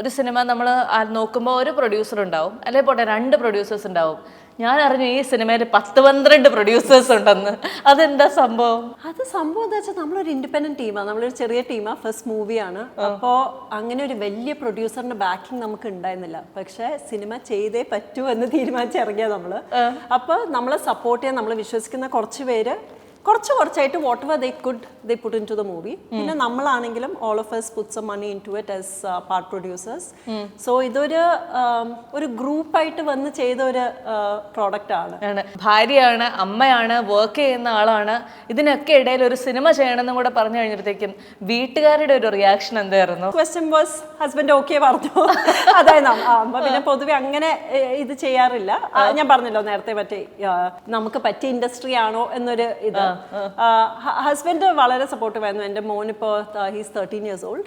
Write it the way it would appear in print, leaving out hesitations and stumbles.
ഒരു സിനിമ നമ്മൾ നോക്കുമ്പോൾ ഒരു പ്രൊഡ്യൂസർ ഉണ്ടാവും, അല്ലെങ്കിൽ പോട്ടെ 2 പ്രൊഡ്യൂസേഴ്സ് ഉണ്ടാവും. ഞാൻ അറിഞ്ഞു ഈ സിനിമയിൽ 10-12 പ്രൊഡ്യൂസേഴ്സ് ഉണ്ടെന്ന്. അതെന്താ സംഭവം? അത് സംഭവം എന്താ വെച്ചാൽ നമ്മളൊരു ഇൻഡിപെൻഡന്റ് ടീമാണ്, നമ്മളൊരു ചെറിയ ടീമാണ്, ഫസ്റ്റ് മൂവിയാണ്. അപ്പോൾ അങ്ങനെ ഒരു വലിയ പ്രൊഡ്യൂസറിന്റെ ബാക്കിംഗ് നമുക്ക് ഉണ്ടായിരുന്നില്ല. പക്ഷെ സിനിമ ചെയ്തേ പറ്റൂ എന്ന് തീരുമാനിച്ചിറങ്ങിയ നമ്മള്. അപ്പോൾ നമ്മളെ സപ്പോർട്ട് ചെയ്യാൻ നമ്മൾ വിശ്വസിക്കുന്ന കുറച്ച് പേര് കുറച്ചായിട്ട് what ever they put into the movie. പിന്നെ നമ്മളാണെങ്കിലും all of us put some money into it as part producers. So ഇതൊരു ഗ്രൂപ്പായിട്ട് വന്ന് ചെയ്ത ഒരു പ്രോഡക്റ്റ് ആണ്. ഭാര്യയാണ്, അമ്മയാണ്, വർക്ക് ചെയ്യുന്ന ആളാണ്. ഇതിനൊക്കെ ഇടയിൽ ഒരു സിനിമ ചെയ്യണമെന്നും കൂടെ പറഞ്ഞു കഴിഞ്ഞപ്പോഴത്തേക്കും വീട്ടുകാരുടെ ഒരു റിയാക്ഷൻ എന്തായിരുന്നു? ക്വസ്റ്റ്യൻ വാസ് ഹസ്ബൻഡ് ഓക്കെ പറഞ്ഞു. അതായത് അമ്മ പിന്നെ പൊതുവെ അങ്ങനെ ഇത് ചെയ്യാറില്ല. ഞാൻ പറഞ്ഞല്ലോ നേരത്തെ മറ്റേ നമുക്ക് പറ്റിയ ഇൻഡസ്ട്രി ആണോ എന്നൊരു ഇത്. ഹസ്ബൻഡ് വളരെ സപ്പോർട്ടീവ് ആയിരുന്നു. എൻ്റെ മോനിപ്പോൾ ഹീസ് 13 years old.